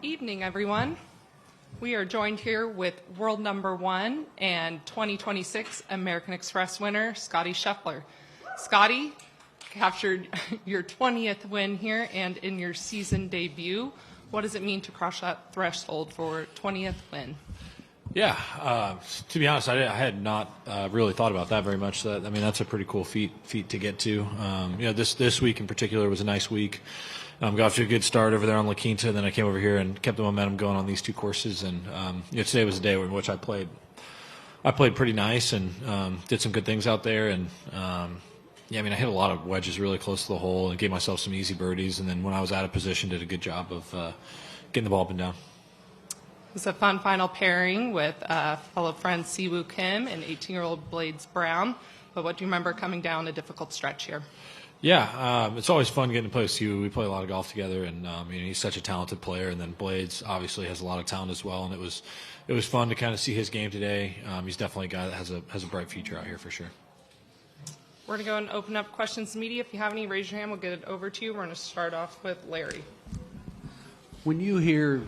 evening, everyone. We are joined here with world number 1 and 2026 American Express winner, Scottie Scheffler. Scottie captured your 20th win here and in your season debut. What does it mean to cross that threshold for 20th win? Yeah, to be honest, I had not really thought about that very much. That's a pretty cool feat to get to. This week in particular was a nice week. Got off to a good start over there on La Quinta, and then I came over here and kept the momentum going on these two courses. And today was a day in which I played pretty nice and did some good things out there. And I hit a lot of wedges really close to the hole and gave myself some easy birdies. And then when I was out of position, did a good job of getting the ball up and down. It was a fun final pairing with fellow friend Siwoo Kim and 18-year-old Blades Brown. But what do you remember coming down a difficult stretch here? Yeah, it's always fun getting to play with Siwoo. We play a lot of golf together, and he's such a talented player. And then Blades obviously has a lot of talent as well, and it was fun to kind of see his game today. He's definitely a guy that has a bright future out here for sure. We're going to go and open up questions to media. If you have any, raise your hand. We'll get it over to you. We're going to start off with Larry. When you hear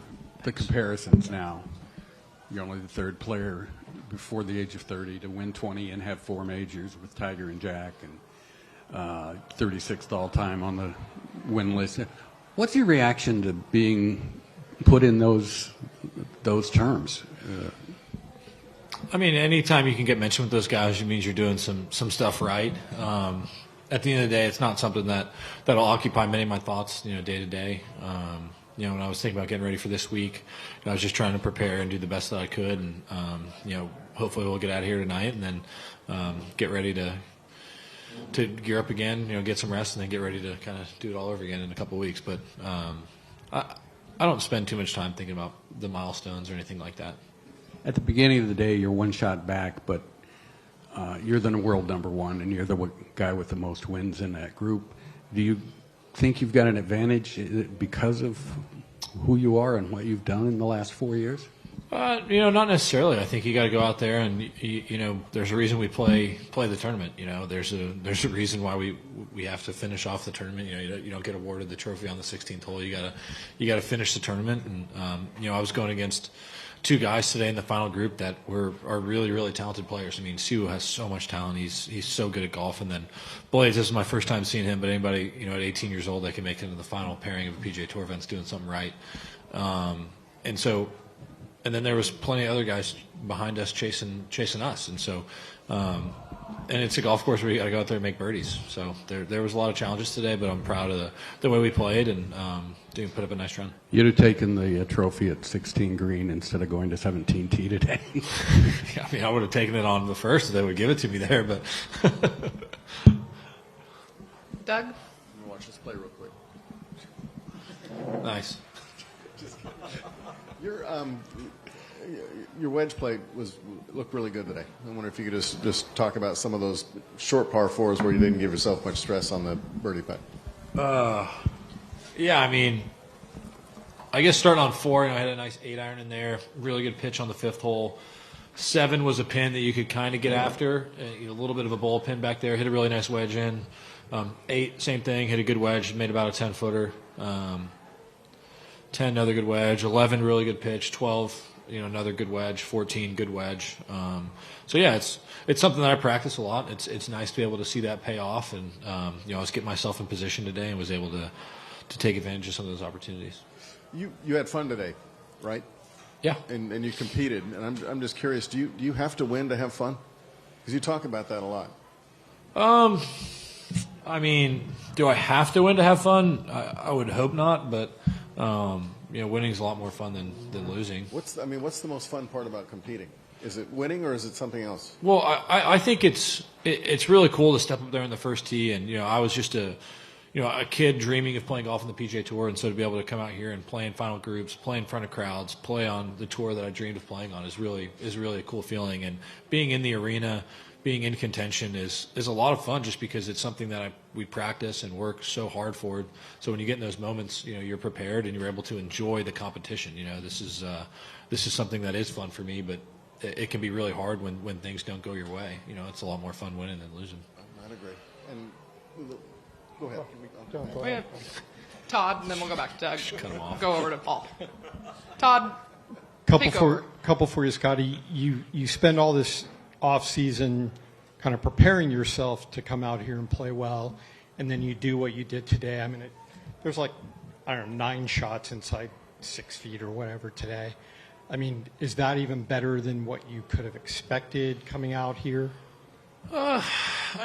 the comparisons now, you're only the third player before the age of 30 to win 20 and have 4 majors with Tiger and Jack, and 36th all-time on the win list. What's your reaction to being put in those terms? Anytime you can get mentioned with those guys, it means you're doing some stuff right. At the end of the day, it's not something that'll occupy many of my thoughts, day to day. When I was thinking about getting ready for this week, I was just trying to prepare and do the best that I could, and hopefully we'll get out of here tonight and then get ready to gear up again, get some rest, and then get ready to kind of do it all over again in a couple of weeks. But I don't spend too much time thinking about the milestones or anything like that. At the beginning of the day, you're one shot back, but you're the world number 1, and you're the guy with the most wins in that group. Do you think you've got an advantage because of who you are and what you've done in the last 4 years? Not necessarily. I think you got to go out there and there's a reason we play the tournament. There's a reason why we have to finish off the tournament. You don't get awarded the trophy on the 16th hole. You got to finish the tournament. And I was going against 2 guys today in the final group that are really, really talented players. Siwoo has so much talent. He's so good at golf. And then Blades, this is my first time seeing him, but anybody, at 18 years old that can make it into the final pairing of a PGA Tour event's doing something right. And then there was plenty of other guys behind us chasing us. And so, and it's a golf course where you got to go out there and make birdies. So there was a lot of challenges today, but I'm proud of the way we played and put up a nice run. You'd have taken the trophy at 16 green instead of going to 17 tee today. Yeah, I would have taken it on the first if they would give it to me there, but. Doug? Let me watch this play real quick. Nice. Your wedge play looked really good today. I wonder if you could just talk about some of those short par 4s where you didn't give yourself much stress on the birdie putt. I guess starting on 4, I had a nice 8-iron in there. Really good pitch on the 5th hole. 7 was a pin that you could kind of get after. A little bit of a bowl pin back there. Hit a really nice wedge in. 8, same thing. Hit a good wedge. Made about a 10-footer. 10, another good wedge. 11, really good pitch. 12, another good wedge. 14, good wedge. It's something that I practice a lot. It's nice to be able to see that pay off, and I was getting myself in position today and was able to take advantage of some of those opportunities. You had fun today, right? Yeah. And you competed, and I'm just curious. Do you have to win to have fun? Because you talk about that a lot. Do I have to win to have fun? I would hope not, but. Winning is a lot more fun than losing. What's the most fun part about competing? Is it winning or is it something else? Well, I think it's really cool to step up there in the first tee, and I was just a kid dreaming of playing golf on the PGA Tour, and so to be able to come out here and play in final groups, play in front of crowds, play on the tour that I dreamed of playing on is really a cool feeling. And being in the arena, being in contention is a lot of fun just because it's something that we practice and work so hard for. So when you get in those moments, you're prepared and you're able to enjoy the competition. This is something that is fun for me, but it can be really hard when things don't go your way. It's a lot more fun winning than losing. I'd agree. And go ahead. We have Todd, and then we'll go back to Doug. cut him off. Go over to Paul. Todd, take over. Couple for you, Scotty. You spend all this off season kind of preparing yourself to come out here and play well, and then you do what you did today. I mean, there's like, I don't know, 9 shots inside 6 feet or whatever today. I mean, is that even better than what you could have expected coming out here? I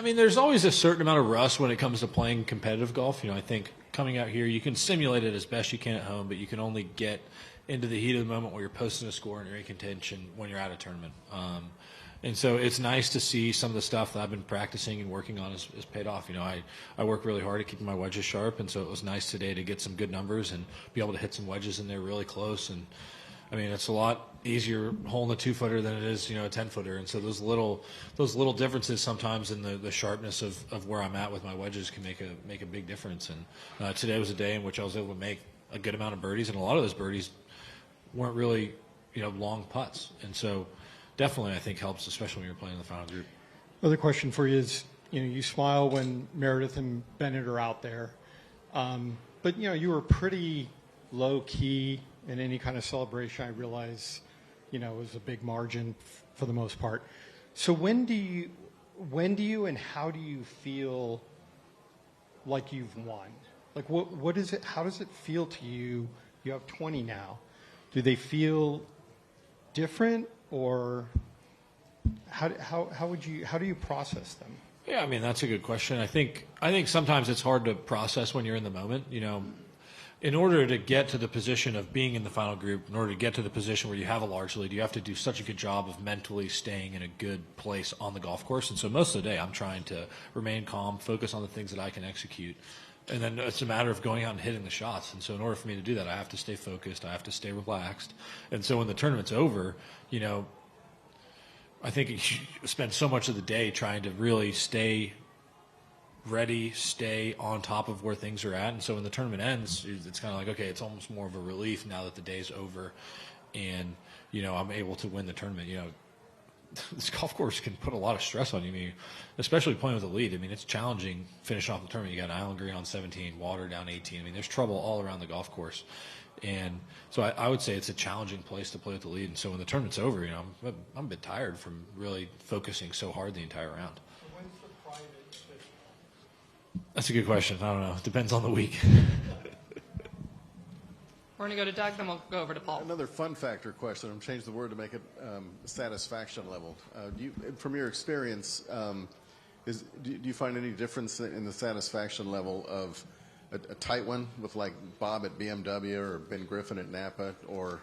mean, there's always a certain amount of rust when it comes to playing competitive golf. You know, I think coming out here, you can simulate it as best you can at home, but you can only get into the heat of the moment where you're posting a score and you're in contention when you're at a tournament. And so it's nice to see some of the stuff that I've been practicing and working on has paid off. You know, I work really hard at keeping my wedges sharp, and so it was nice today to get some good numbers and be able to hit some wedges in there really close. And I mean, it's a lot easier holding a 2-footer than it is, you know, a 10-footer. And so those little differences sometimes in the sharpness of where I'm at with my wedges can make a big difference. And today was a day in which I was able to make a good amount of birdies, and a lot of those birdies weren't really, you know, long putts. And so definitely I think helps, especially when you're playing in the final group. Other question for you is, you know, you smile when Meredith and Bennett are out there, but you know, you were pretty low key in any kind of celebration. I realize, you know, it was a big margin for the most part. So when do you and how do you feel like you've won? Like what is it? How does it feel to you? You have 20 now. Do they feel different, or how do you process them? Yeah, I mean, that's a good question. I think sometimes it's hard to process when you're in the moment. You know, in order to get to the position of being in the final group, in order to get to the position where you have a large lead, you have to do such a good job of mentally staying in a good place on the golf course. And so most of the day I'm trying to remain calm, focus on the things that I can execute. And then it's a matter of going out and hitting the shots. And so in order for me to do that, I have to stay focused. I have to stay relaxed. And so when the tournament's over, you know, I think you spend so much of the day trying to really stay ready, stay on top of where things are at. And so when the tournament ends, it's kind of like, okay, it's almost more of a relief now that the day's over and, you know, I'm able to win the tournament. You know, this golf course can put a lot of stress on you. I mean, especially playing with a lead. I mean, it's challenging finishing off the tournament. You got Island Green on 17, water down 18. I mean, there's trouble all around the golf course. And so I would say it's a challenging place to play with the lead. And so when the tournament's over, you know, I'm a bit tired from really focusing so hard the entire round. When's the private fishbowl? That's a good question. I don't know. It depends on the week. We're going to go to Doug, then we'll go over to Paul. Another fun factor question. I'm changing the word to make it satisfaction level. From your experience, do you find any difference in the satisfaction level of a tight one with like Bob at BMW or Ben Griffin at Napa, or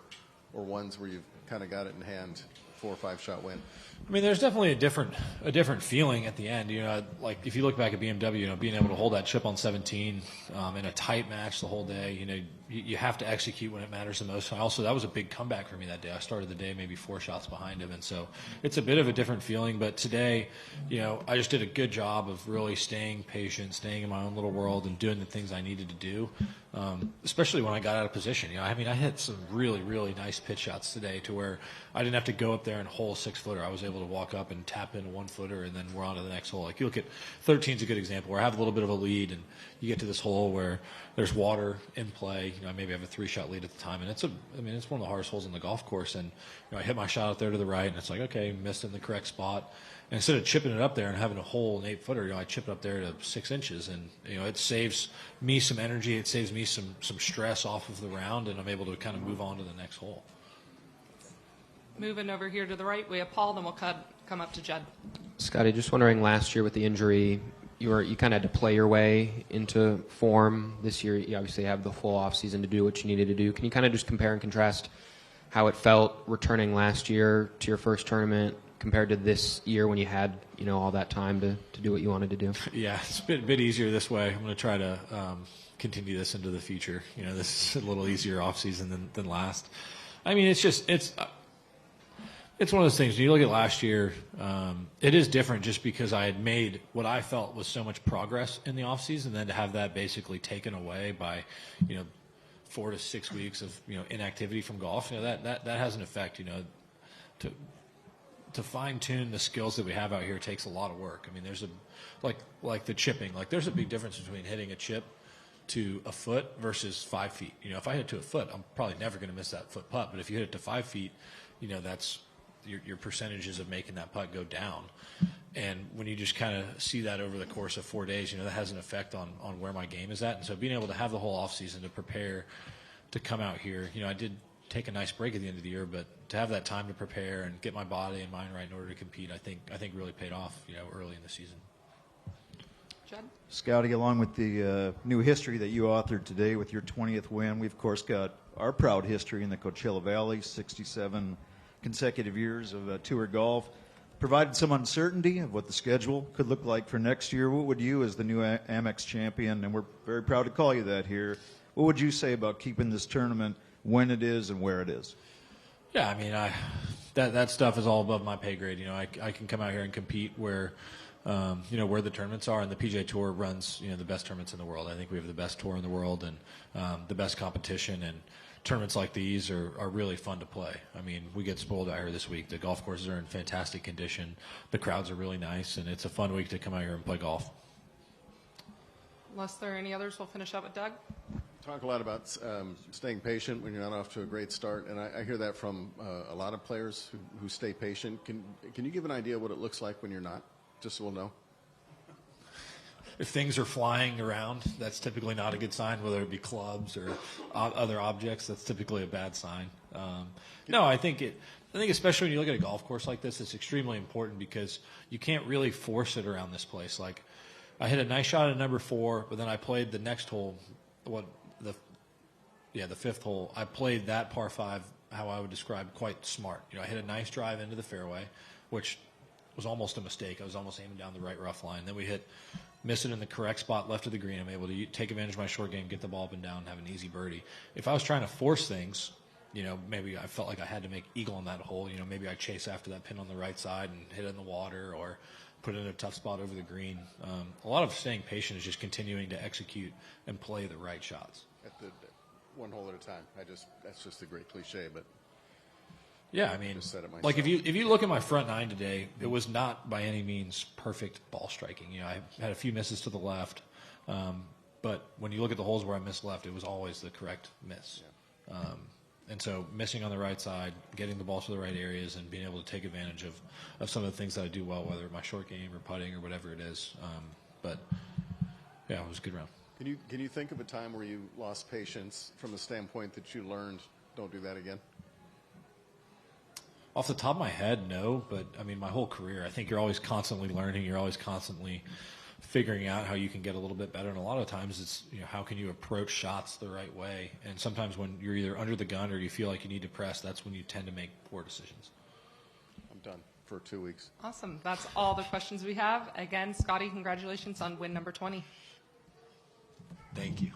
ones where you've kind of got it in hand, 4 or 5 shot win? I mean, there's definitely a different feeling at the end. You know, like if you look back at BMW, you know, being able to hold that chip on 17 in a tight match the whole day, you know, you have to execute when it matters the most. Also, that was a big comeback for me that day. I started the day maybe 4 shots behind him, and so it's a bit of a different feeling. But today, you know, I just did a good job of really staying patient, staying in my own little world, and doing the things I needed to do, especially when I got out of position. You know, I mean, I hit some really, really nice pitch shots today to where I didn't have to go up there and hole a 6-footer. I was able to walk up and tap in a 1-footer, and then we're on to the next hole. Like you look at 13 is a good example where I have a little bit of a lead, and you get to this hole where there's water in play. You know, I maybe have a 3-shot lead at the time, and it's one of the hardest holes in the golf course. And you know, I hit my shot out there to the right, and it's like, okay, missed in the correct spot. And instead of chipping it up there and having a hole an 8-footer, you know, I chip it up there to 6 inches, and you know, it saves me some energy. It saves me some stress off of the round, and I'm able to kind of move on to the next hole. Moving over here to the right, we have Paul, then we'll come up to Jed. Scotty, just wondering, last year with the injury, you kind of had to play your way into form. This year, you obviously have the full off season to do what you needed to do. Can you kind of just compare and contrast how it felt returning last year to your first tournament compared to this year when you had, you know, all that time to do what you wanted to do? Yeah, it's a bit easier this way. I'm going to try to continue this into the future. You know, this is a little easier off season than last. I mean, it's one of those things. When you look at last year, it is different just because I had made what I felt was so much progress in the offseason, and then to have that basically taken away by, you know, 4 to 6 weeks of, you know, inactivity from golf. You know, that has an effect. You know, to fine tune the skills that we have out here takes a lot of work. I mean, there's like the chipping. Like there's a big difference between hitting a chip to a foot versus 5 feet. You know, if I hit it to a foot, I'm probably never going to miss that foot putt. But if you hit it to 5 feet, you know, that's your percentages of making that putt go down. And when you just kind of see that over the course of 4 days, you know, that has an effect on where my game is at. And so being able to have the whole offseason to prepare to come out here, you know, I did take a nice break at the end of the year, but to have that time to prepare and get my body and mind right in order to compete, I think really paid off, you know, early in the season. Judd? Scottie, along with the new history that you authored today with your 20th win, we've, of course, got our proud history in the Coachella Valley, 67 consecutive years of tour golf. Provided some uncertainty of what the schedule could look like for next year. What would you, as the new Amex champion, and we're very proud to call you that here, what would you say about keeping this tournament when it is and where it is? Yeah, I mean, that stuff is all above my pay grade. You know, I can come out here and compete where you know, where the tournaments are, and the PGA Tour runs, you know, the best tournaments in the world. I think we have the best tour in the world and the best competition, and tournaments like these are really fun to play. I mean, we get spoiled out here this week. The golf courses are in fantastic condition. The crowds are really nice, and it's a fun week to come out here and play golf. Unless there are any others, we'll finish up with Doug. Talk a lot about staying patient when you're not off to a great start, and I hear that from a lot of players who stay patient. Can you give an idea what it looks like when you're not, just so we'll know? If things are flying around, that's typically not a good sign, whether it be clubs or other objects. That's typically a bad sign. No, I think especially when you look at a golf course like this, it's extremely important because you can't really force it around this place. Like, I hit a nice shot at number 4, but then I played the next hole, the fifth hole. I played that par 5, how I would describe, quite smart. You know, I hit a nice drive into the fairway, which was almost a mistake. I was almost aiming down the right rough line. Then we miss it in the correct spot left of the green. I'm able to take advantage of my short game, get the ball up and down, and have an easy birdie. If I was trying to force things, you know, maybe I felt like I had to make eagle on that hole. You know, maybe I chase after that pin on the right side and hit it in the water, or put it in a tough spot over the green. A lot of staying patient is just continuing to execute and play the right shots. At the one hole at a time. That's just a great cliche, but yeah, I mean, said it myself. like if you look at my front 9 today, it was not by any means perfect ball striking. You know, I had a few misses to the left, but when you look at the holes where I missed left, it was always the correct miss. Yeah. And so missing on the right side, getting the ball to the right areas, and being able to take advantage of some of the things that I do well, whether my short game or putting or whatever it is. But yeah, it was a good round. Can you think of a time where you lost patience from the standpoint that you learned, don't do that again? Off the top of my head, no. But, I mean, my whole career, I think you're always constantly learning. You're always constantly figuring out how you can get a little bit better. And a lot of times it's, you know, how can you approach shots the right way? And sometimes when you're either under the gun or you feel like you need to press, that's when you tend to make poor decisions. I'm done for 2 weeks. Awesome. That's all the questions we have. Again, Scottie, congratulations on win number 20. Thank you.